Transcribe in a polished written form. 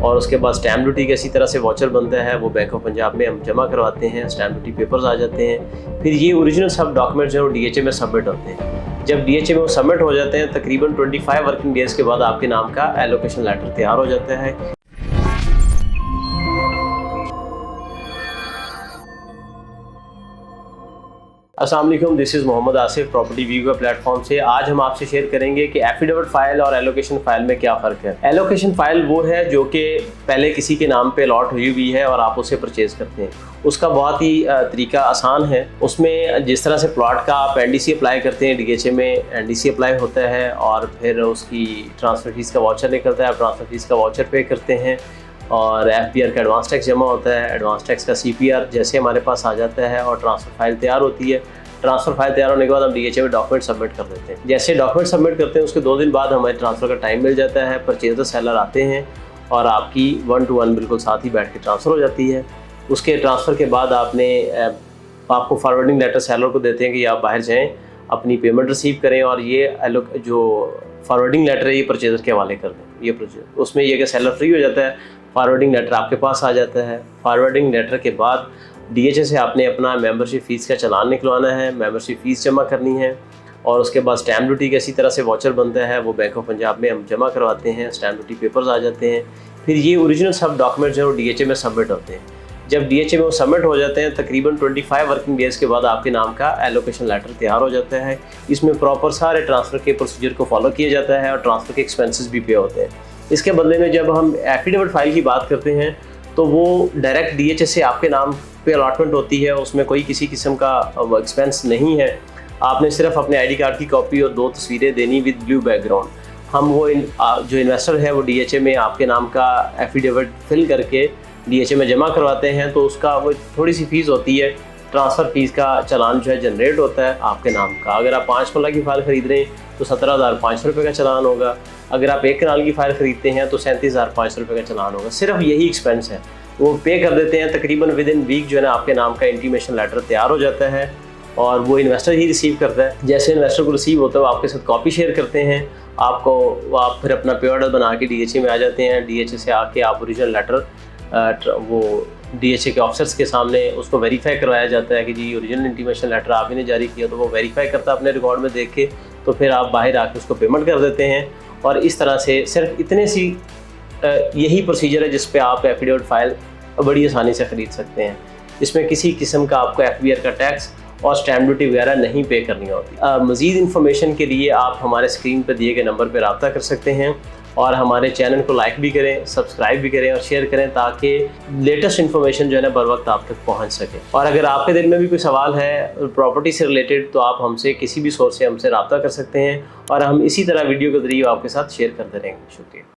और उसके बाद स्टैम्प ड्यूटी का इसी तरह से वाउचर बनता है, वो बैंक ऑफ पंजाब में हम जमा करवाते हैं, स्टैम्प ड्यूटी पेपर्स आ जाते हैं। फिर ये ओरिजिनल सब डॉक्यूमेंट्स जो है वो DHA में सबमिट होते हैं। जब DHA में वो सबमिट हो जाते हैं तकरीबन 25 वर्किंग डेज़ के बाद आपके नाम का एलोकेशन लेटर तैयार हो जाता है। अस्सलाम वालेकुम, this is Mohammed Asif property view का प्लेटफॉर्म से। आज हम आपसे शेयर करेंगे कि एफिडेविट फाइल और एलोकेशन फाइल में क्या फ़र्क है। एलोकेशन फाइल वो है जो कि पहले किसी के नाम पे अलॉट हुई हुई है और आप उसे परचेज़ करते हैं। उसका बहुत ही तरीका आसान है। उसमें जिस तरह से प्लॉट का आप NDC अप्लाई करते हैं, DHA में NDC अप्लाई होता है और फिर उसकी ट्रांसफ़र फीस का वाउचर निकलता है, आप ट्रांसफ़र फीस का वाउचर पे करते हैं और FBR का एडवांस टैक्स जमा होता है, एडवांस टैक्स का CPR जैसे हमारे पास आ जाता है और ट्रांसफ़र फाइल तैयार होती है। ट्रांसफ़र फाइल तैयार होने के बाद हम DHA में डॉक्यूमेंट सबमिट कर देते हैं। जैसे डॉक्यूमेंट सबमिट करते हैं उसके 2 दिन बाद हमें ट्रांसफ़र का टाइम मिल जाता है, परचेज़र सेलर आते हैं और आपकी 1 to 1 बिल्कुल साथ ही बैठ के ट्रांसफ़र हो जाती है। उसके ट्रांसफ़र के बाद आपको फॉरवर्डिंग लेटर सेलर को देते हैं कि आप बाहर जाएँ, अपनी पेमेंट रिसीव करें और ये जो फॉरवर्डिंग लेटर है ये परचेज़र के हवाले कर दें। ये उसमें यह कि सेलर फ्री हो जाता है, फॉरवर्डिंग लेटर आपके पास आ जाता है। फॉरवर्डिंग लेटर के बाद DHA से आपने अपना मेंबरशिप फ़ीस का चालान निकलवाना है, मेंबरशिप फ़ीस जमा करनी है और उसके बाद स्टैम्प ड्यूटी का इसी तरह से वाउचर बनता है, वो बैंक ऑफ पंजाब में हम जमा करवाते हैं, स्टैम्प ड्यूटी पेपर्स आ जाते हैं। फिर ये ओरिजिनल सब डॉक्यूमेंट्स जो DHA में सबमिट होते हैं। जब DHA में वो सबमिट हो जाते हैं तकरीबन 25 वर्किंग डेज़ के बाद आपके नाम का एलोकेशन लेटर तैयार हो जाता है। इसमें प्रॉपर सारे ट्रांसफ़र के प्रोसीजर को फॉलो किया जाता है और ट्रांसफ़र के एक्सपेंसेस भी पे होते हैं। इसके बदले में जब हम एफिडेविट फाइल की बात करते हैं तो वो डायरेक्ट DHA से आपके नाम पे अलॉटमेंट होती है, उसमें कोई किसी किस्म का एक्सपेंस नहीं है। आपने सिर्फ अपने ID कार्ड की कॉपी और 2 तस्वीरें देनी विद ब्लू बैकग्राउंड। हम जो इन्वेस्टर है वो DHA में आपके नाम का एफिडेविट फिल करके DHA में जमा करवाते हैं, तो उसका वो थोड़ी सी फ़ीस होती है। ट्रांसफ़र फीस का चालान जो है जनरेट होता है आपके नाम का। अगर आप 5 कनाल की फ़ाइल ख़रीद रहे हैं तो 17,500 रुपये का चालान होगा। अगर आप 1 कनाल की फ़ाइल ख़रीदते हैं तो 37,500 रुपये का चालान होगा। सिर्फ यही एक्सपेंस है, वो पे कर देते हैं। तकरीबन विदिन वीक जो है ना आपके नाम का इंटीमेशन लेटर तैयार हो जाता है और वो इन्वेस्टर ही रिसीव करता है। जैसे इन्वेस्टर को रिसीव होता है वो आपके साथ कॉपी शेयर करते हैं, आप फिर अपना पे ऑर्डर बना के DHA में आ जाते हैं। DHA से आके आप ओरिजिनल लेटर वो DHA के ऑफिसर्स के सामने उसको वेरीफाई करवाया जाता है कि जी ओरिजिनल इंटीमेशन लेटर आप ही ने जारी किया, तो वो वेरीफाई करता है अपने रिकॉर्ड में देख के, तो फिर आप बाहर आके उसको पेमेंट कर देते हैं। और इस तरह से सिर्फ यही प्रोसीजर है जिस पे आप एफिडेविट फाइल बड़ी आसानी से ख़रीद सकते हैं। इसमें किसी किस्म का आपको FBR का टैक्स और स्टैम्प ड्यूटी वगैरह नहीं पे करनी होती। मज़ीद इन्फॉर्मेशन के लिए आप हमारे स्क्रीन पर दिए गए नंबर पर रब्ता कर सकते हैं और हमारे चैनल को लाइक भी करें, सब्सक्राइब भी करें और शेयर करें ताकि लेटेस्ट इन्फॉर्मेशन जो है ना बर वक्त आप तक पहुंच सके। और अगर आपके दिल में भी कोई सवाल है प्रॉपर्टी से रिलेटेड तो आप हमसे किसी भी सोर्स से हमसे रब्ता कर सकते हैं और हम इसी तरह वीडियो के ज़रिए आपके साथ शेयर करते रहेंगे। शुक्रिया।